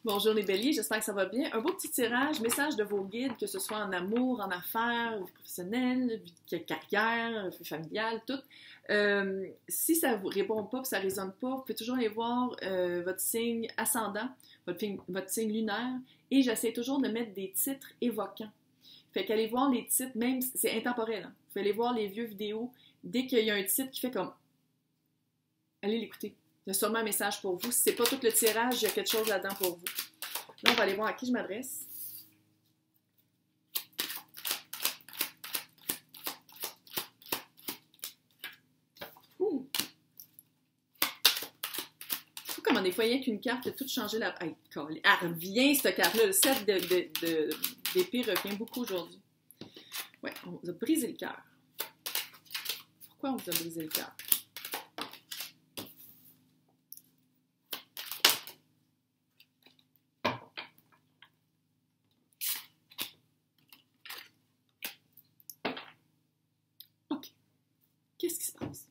Bonjour les béliers, j'espère que ça va bien. Un beau petit tirage, message de vos guides, que ce soit en amour, en affaires, vie professionnelle, vie carrière, vie familiale, tout. Si ça vous répond pas, ça ne résonne pas, vous pouvez toujours aller voir votre signe ascendant, votre signe lunaire, et j'essaie toujours de mettre des titres évoquants. Fait qu'allez voir les titres, même c'est intemporel. Hein. Vous pouvez aller voir les vieux vidéos, dès qu'il y a un titre qui fait comme... Allez l'écouter. Il y a sûrement un message pour vous. Si c'est pas tout le tirage, il y a quelque chose là-dedans pour vous. Là, on va aller voir à qui je m'adresse. Ouh! Faut comment des fois, il y a qu'une carte qui a tout changé la... Hey, elle revient, cette carte-là. Le 7 d'épée revient beaucoup aujourd'hui. Ouais, on vous a brisé le cœur. Pourquoi on vous a brisé le cœur? Qu'est-ce qui se passe?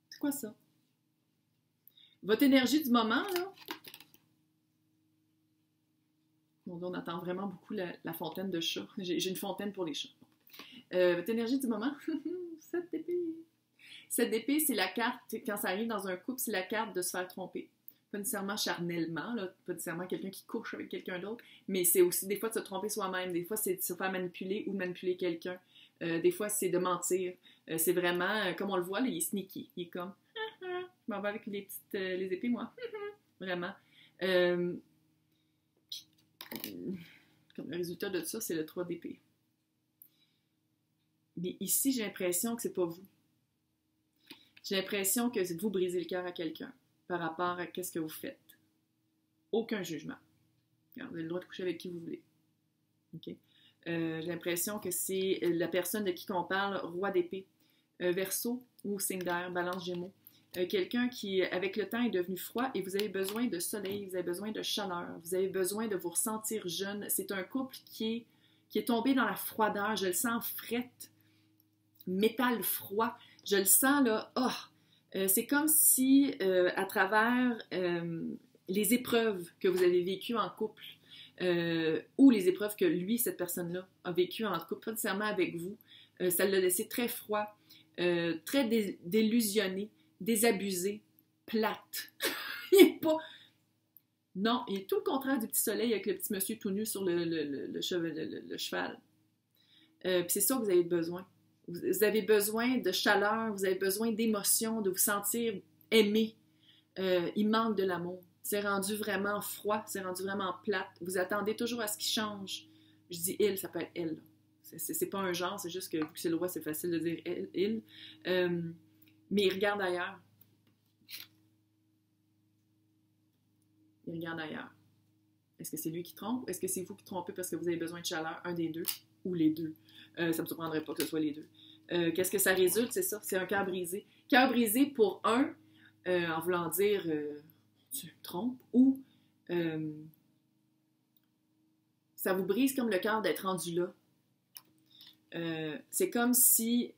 C'est quoi ça? Votre énergie du moment, là? Bon, on attend vraiment beaucoup la fontaine de chat. J'ai une fontaine pour les chats. Votre énergie du moment? 7 d'épée. 7 d'épée, c'est la carte, quand ça arrive dans un couple, c'est la carte de se faire tromper. Pas nécessairement charnellement, là, pas nécessairement quelqu'un qui couche avec quelqu'un d'autre, mais c'est aussi des fois de se tromper soi-même, des fois c'est de se faire manipuler ou de manipuler quelqu'un. Des fois, c'est de mentir. C'est vraiment, comme on le voit, là, il est sneaky. Il est comme, je m'en vais avec les épées, moi. Vraiment. Comme le résultat de ça, c'est le 3 d'épée. Mais ici, j'ai l'impression que c'est pas vous. J'ai l'impression que vous brisez le cœur à quelqu'un par rapport à ce que vous faites. Aucun jugement. Vous avez le droit de coucher avec qui vous voulez. OK? J'ai l'impression que c'est la personne de qui on parle, roi d'épée, Verseau ou signe d'air, balance gémeaux. Quelqu'un qui, avec le temps, est devenu froid et vous avez besoin de soleil, vous avez besoin de chaleur, vous avez besoin de vous ressentir jeune. C'est un couple qui est tombé dans la froideur. Je le sens frette, métal froid. Je le sens, là, c'est comme si, à travers les épreuves que vous avez vécues en couple, ou les épreuves que lui, cette personne-là, a vécues en couple, pas nécessairement avec vous, ça l'a laissé très froid, très délusionné, désabusé, plate. Il est pas... Non, il est tout le contraire du petit soleil avec le petit monsieur tout nu sur le cheval. Puis c'est ça que vous avez besoin. Vous avez besoin de chaleur, vous avez besoin d'émotion, de vous sentir aimé. Il manque de l'amour. C'est rendu vraiment froid, c'est rendu vraiment plate. Vous attendez toujours à ce qu'il change. Je dis il, ça peut être elle. C'est pas un genre, c'est juste que vu que c'est le roi, c'est facile de dire elle, il. Mais il regarde ailleurs. Il regarde ailleurs. Est-ce que c'est lui qui trompe ou est-ce que c'est vous qui trompez parce que vous avez besoin de chaleur, un des deux ou les deux? Ça ne me surprendrait pas que ce soit les deux. Qu'est-ce que ça résulte? C'est ça, c'est un cœur brisé. Cœur brisé pour un, en voulant dire tu me trompes, ou ça vous brise comme le cœur d'être rendu là. C'est comme si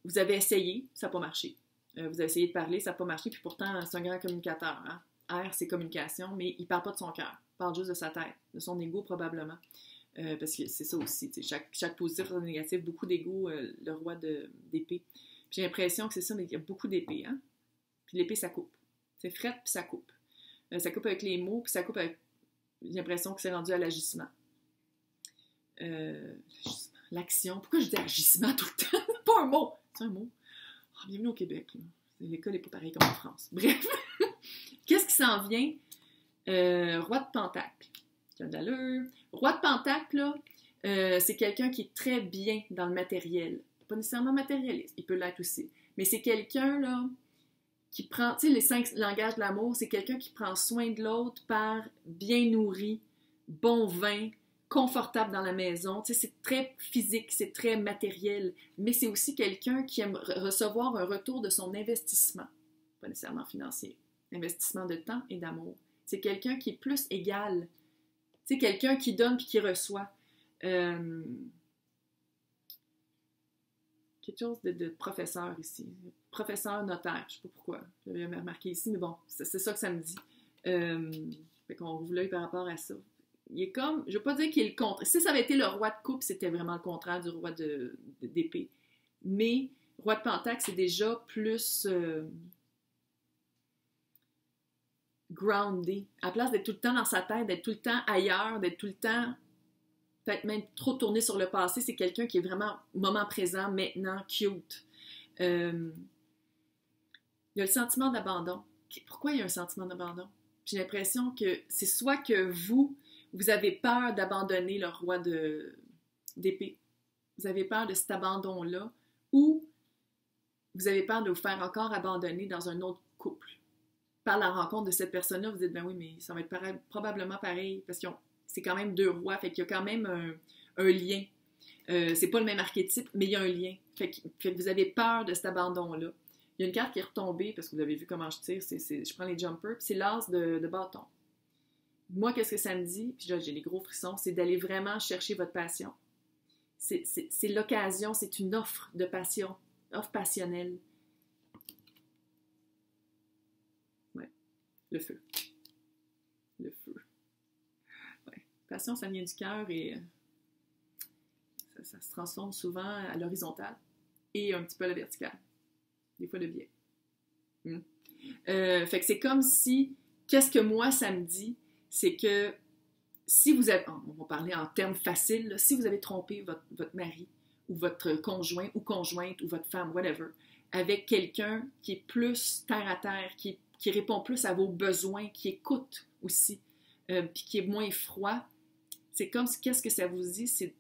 vous avez essayé, ça n'a pas marché. Vous avez essayé de parler, ça n'a pas marché, puis pourtant, c'est un grand communicateur. Hein? R, c'est communication, mais il ne parle pas de son cœur. Il parle juste de sa tête, de son ego probablement. Parce que c'est ça aussi, chaque positif et négatif, beaucoup d'ego, le roi d'épée. J'ai l'impression que c'est ça, mais il y a beaucoup d'épée. Hein? Puis l'épée, ça coupe. C'est frette, puis ça coupe. Ça coupe avec les mots, puis ça coupe avec... J'ai l'impression que c'est rendu à l'agissement. L'action. Pourquoi je dis agissement tout le temps? Pas un mot. C'est un mot. Oh, bienvenue au Québec. Là. L'école n'est pas pareille comme en France. Bref. Qu'est-ce qui s'en vient? Roi de Pentacle. Qui a de l'allure. Roi de Pentacle, là, c'est quelqu'un qui est très bien dans le matériel. Pas nécessairement matérialiste. Il peut l'être aussi. Mais c'est quelqu'un, là, qui prend... Tu sais, les 5 langages de l'amour, c'est quelqu'un qui prend soin de l'autre par bien nourri, bon vin, confortable dans la maison. Tu sais, c'est très physique, c'est très matériel. Mais c'est aussi quelqu'un qui aime recevoir un retour de son investissement. Pas nécessairement financier. Investissement de temps et d'amour. C'est quelqu'un qui est plus égal. Tu sais, quelqu'un qui donne puis qui reçoit. Quelque chose de professeur ici. Professeur notaire, je ne sais pas pourquoi. J'avais remarqué ici, mais bon, c'est ça que ça me dit. Fait qu'on rouvre l'œil par rapport à ça. Il est comme, je veux pas dire qu'il est le contraire. Si ça avait été le roi de coupe, c'était vraiment le contraire du roi d'épée. Mais roi de pentacle, c'est déjà plus groundé. À la place d'être tout le temps dans sa tête, d'être tout le temps ailleurs, d'être tout le temps peut-être même trop tourné sur le passé, c'est quelqu'un qui est vraiment moment présent, maintenant, cute. Il y a le sentiment d'abandon. Pourquoi il y a un sentiment d'abandon? J'ai l'impression que c'est soit que vous avez peur d'abandonner le roi d'épée. Vous avez peur de cet abandon-là, ou vous avez peur de vous faire encore abandonner dans un autre couple. Par la rencontre de cette personne-là, vous dites, ben oui, mais ça va être probablement pareil, parce que c'est quand même deux rois, fait qu'il y a quand même un lien. C'est pas le même archétype, mais il y a un lien. Fait que vous avez peur de cet abandon-là. Il y a une carte qui est retombée, parce que vous avez vu comment je tire, je prends les jumpers, puis c'est l'as de bâton. Moi, qu'est-ce que ça me dit? Puis là, j'ai les gros frissons, c'est d'aller vraiment chercher votre passion. C'est l'occasion, c'est une offre de passion, offre passionnelle. Ouais, le feu. Le feu. Ouais. Passion, ça vient du cœur et ça se transforme souvent à l'horizontale et un petit peu à la verticale. Des fois le biais. Fait que c'est comme si, qu'est-ce que moi ça me dit, c'est que si vous avez, on va parler en termes faciles, là, si vous avez trompé votre mari ou votre conjoint ou conjointe ou votre femme, whatever, avec quelqu'un qui est plus terre à terre, qui répond plus à vos besoins, qui écoute aussi, puis qui est moins froid, c'est comme si, qu'est-ce que ça vous dit, c'est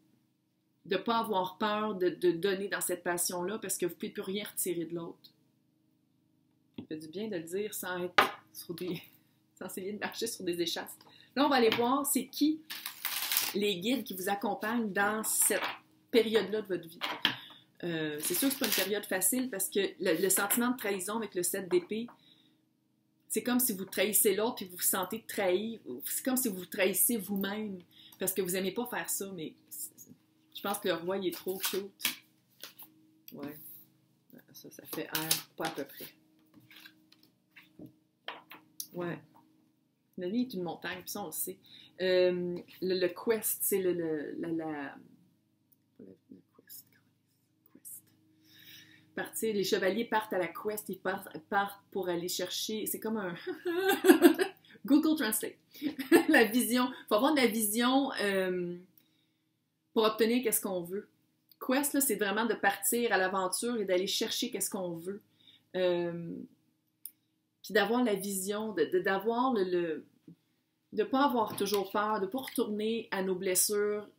de ne pas avoir peur de donner dans cette passion-là parce que vous ne pouvez plus rien retirer de l'autre. Ça fait du bien de le dire sans essayer de marcher sur des échasses. Là, on va aller voir c'est qui les guides qui vous accompagnent dans cette période-là de votre vie. C'est sûr que ce n'est pas une période facile parce que le sentiment de trahison avec le 7 d'épée, c'est comme si vous trahissez l'autre et vous vous sentez trahi. C'est comme si vous vous trahissez vous-même parce que vous n'aimez pas faire ça, mais je pense que le roi, il est trop cute. Ouais. Ça fait air, pas à peu près. Ouais. La vie est une montagne, puis ça, on le sait. Le quest, c'est partir, les chevaliers partent à la quest, ils partent pour aller chercher, c'est comme un Google Translate. La vision, il faut avoir de la vision pour obtenir qu'est-ce qu'on veut. Quest, là, c'est vraiment de partir à l'aventure et d'aller chercher qu'est-ce qu'on veut. Puis d'avoir la vision, d'avoir de ne pas avoir toujours peur, de ne pas retourner à nos blessures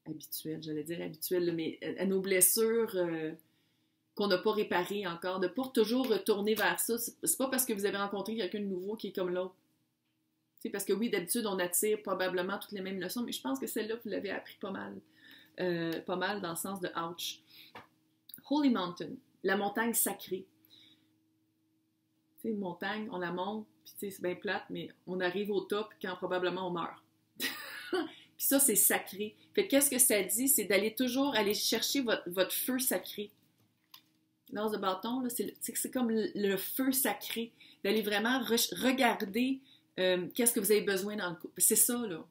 habituelles, j'allais dire habituelles, mais à nos blessures qu'on n'a pas réparées encore, de ne pas toujours retourner vers ça. C'est pas parce que vous avez rencontré quelqu'un de nouveau qui est comme l'autre. C'est parce que oui, d'habitude, on attire probablement toutes les mêmes leçons, mais je pense que celle-là, vous l'avez appris pas mal. Pas mal dans le sens de ouch. Holy Mountain, la montagne sacrée. Tu sais, une montagne, on la monte, puis tu sais, c'est bien plate, mais on arrive au top quand probablement on meurt. Puis ça, c'est sacré. Fait qu'est-ce que ça dit? C'est d'aller toujours aller chercher votre feu sacré. L'as de bâton, là, c'est comme le feu sacré. D'aller vraiment regarder qu'est-ce que vous avez besoin dans le couple. C'est ça, là.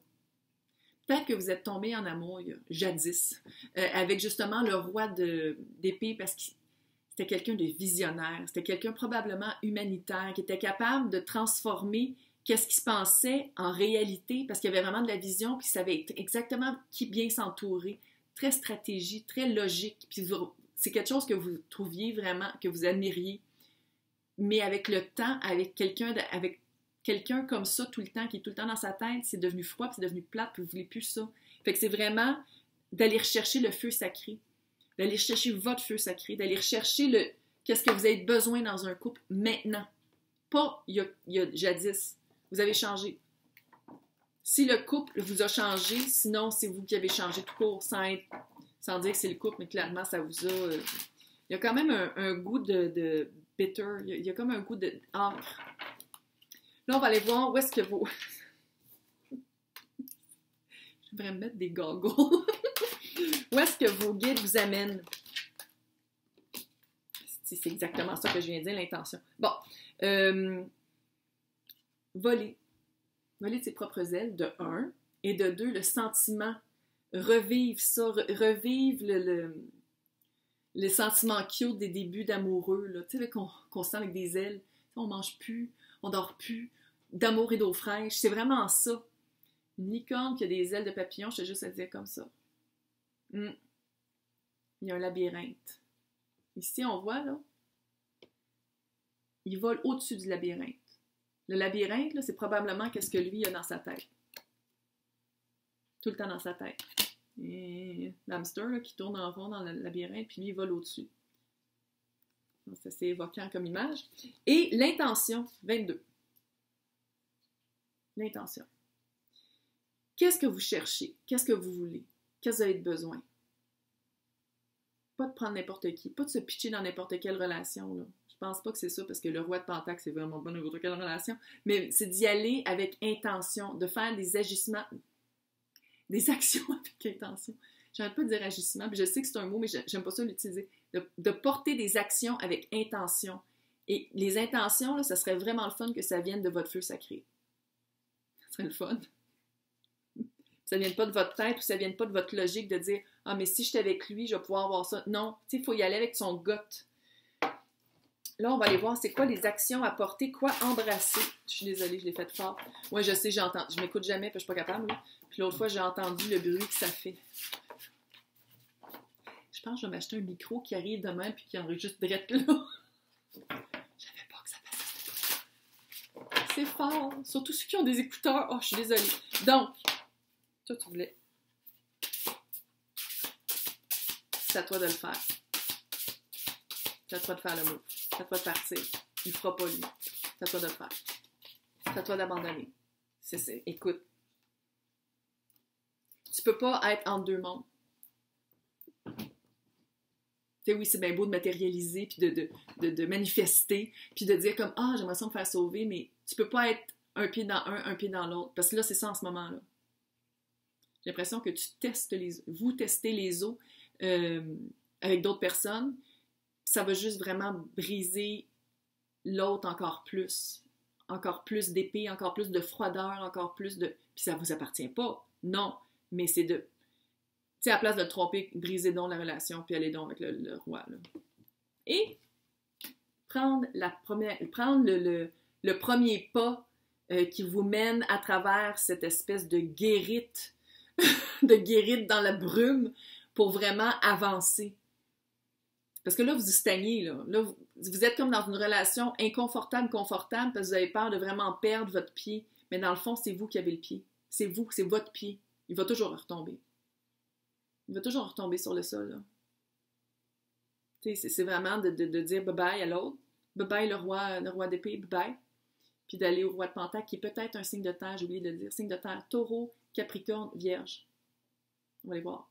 Peut-être que vous êtes tombé en amour, jadis, avec justement le roi d'épée, parce que c'était quelqu'un de visionnaire, c'était quelqu'un probablement humanitaire, qui était capable de transformer qu'est-ce qui se passait en réalité, parce qu'il y avait vraiment de la vision, puis il savait exactement qui bien s'entourer, très stratégie, très logique, puis c'est quelque chose que vous trouviez vraiment, que vous admiriez, mais avec le temps, avec quelqu'un comme ça tout le temps, qui est tout le temps dans sa tête, c'est devenu froid, puis c'est devenu plate, puis vous ne voulez plus ça. Fait que c'est vraiment d'aller rechercher le feu sacré, d'aller chercher votre feu sacré, d'aller rechercher qu'est-ce que vous avez besoin dans un couple maintenant. Pas il y a jadis. Vous avez changé. Si le couple vous a changé, sinon c'est vous qui avez changé tout court, sans dire que c'est le couple, mais clairement ça vous a... il y a quand même un goût de bitter, il y a comme un goût d'encre. Là, on va aller voir où est-ce que vos... Je devrais me mettre des goggles. Où est-ce que vos guides vous amènent? C'est exactement ça que je viens de dire, l'intention. Bon. voler. Voler de ses propres ailes, de un, et de deux, le sentiment, revivre ça, revivre le sentiment cute des débuts d'amoureux, là, tu sais, qu'on sent avec des ailes, on mange plus, on dort plus, d'amour et d'eau fraîche, c'est vraiment ça. Une licorne qui a des ailes de papillon, je te juste à dire comme ça. Il y a un labyrinthe. Ici, on voit, là, il vole au-dessus du labyrinthe. Le labyrinthe, là, c'est probablement qu'est-ce que lui a dans sa tête. Tout le temps dans sa tête. Et l'hamster là, qui tourne en rond dans le labyrinthe, puis lui, il vole au-dessus. C'est assez évoquant comme image. Et l'intention, 22. L'intention. Qu'est-ce que vous cherchez? Qu'est-ce que vous voulez? Qu'est-ce que vous avez besoin? Pas de prendre n'importe qui, pas de se pitcher dans n'importe quelle relation, là. Je pense pas que c'est ça, parce que le roi de Pentacle, c'est vraiment pas n'importe quelle relation, mais c'est d'y aller avec intention, de faire des agissements, des actions avec intention. J'arrête pas de dire agissement, puis je sais que c'est un mot, mais j'aime pas ça l'utiliser. De porter des actions avec intention. Et les intentions, là, ça serait vraiment le fun que ça vienne de votre feu sacré. Ça serait le fun. Ça ne vienne pas de votre tête ou ça ne vienne pas de votre logique de dire « Ah, mais si je suis avec lui, je vais pouvoir avoir ça. » Non, tu sais, il faut y aller avec son gut. Là, on va aller voir c'est quoi les actions à porter, quoi embrasser. Je suis désolée, je l'ai fait fort. Ouais, je sais, j'entends. Je m'écoute jamais, puis je suis pas capable. Là. Puis l'autre fois, j'ai entendu le bruit que ça fait. Je pense que je vais m'acheter un micro qui arrive demain puis qui enregistre direct là. Je savais pas que ça faisait ce bruit. C'est fort. Surtout ceux qui ont des écouteurs. Oh, je suis désolée. Donc, toi, tu voulais. C'est à toi de le faire. C'est à toi de faire le mot. C'est à toi de partir. Il ne fera pas lui. C'est à toi de le faire. C'est à toi d'abandonner. Écoute. Tu peux pas être entre deux mondes. Tu sais, oui, c'est bien beau de matérialiser, puis de manifester, puis de dire comme « Ah, j'aimerais ça me faire sauver », mais tu peux pas être un pied dans un pied dans l'autre. Parce que là, c'est ça en ce moment-là. J'ai l'impression que vous testez les eaux avec d'autres personnes, ça va juste vraiment briser l'autre encore plus d'épée, encore plus de froideur, encore plus de... Puis ça vous appartient pas, non, mais c'est de... Tu sais, à la place de le tromper, brisez donc la relation, puis allez donc avec le roi, là. Et prendre le premier pas qui vous mène à travers cette espèce de guérite dans la brume pour vraiment avancer. Parce que là, vous stagnez, là. Là, vous êtes comme dans une relation confortable, parce que vous avez peur de vraiment perdre votre pied. Mais dans le fond, c'est vous qui avez le pied. C'est vous, c'est votre pied. Il va toujours retomber. Il va toujours retomber sur le sol, là. Tu sais, c'est vraiment de dire bye-bye à l'autre. Bye-bye le roi d'épée, bye-bye. Puis d'aller au roi de Pentacle, qui est peut-être un signe de terre, j'ai oublié de le dire. Signe de terre, taureau, capricorne, vierge. On va les voir.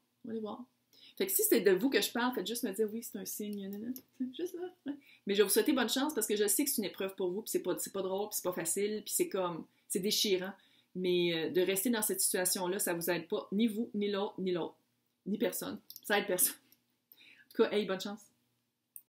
Fait que si c'est de vous que je parle, faites juste me dire oui, c'est un signe. C'est juste là. Ouais. Mais je vais vous souhaiter bonne chance parce que je sais que c'est une épreuve pour vous, puis c'est pas drôle, puis c'est pas facile, puis c'est déchirant. Mais de rester dans cette situation-là, ça vous aide pas, ni vous, ni l'autre, ni personne. Ça aide personne. En tout cas, hey, bonne chance.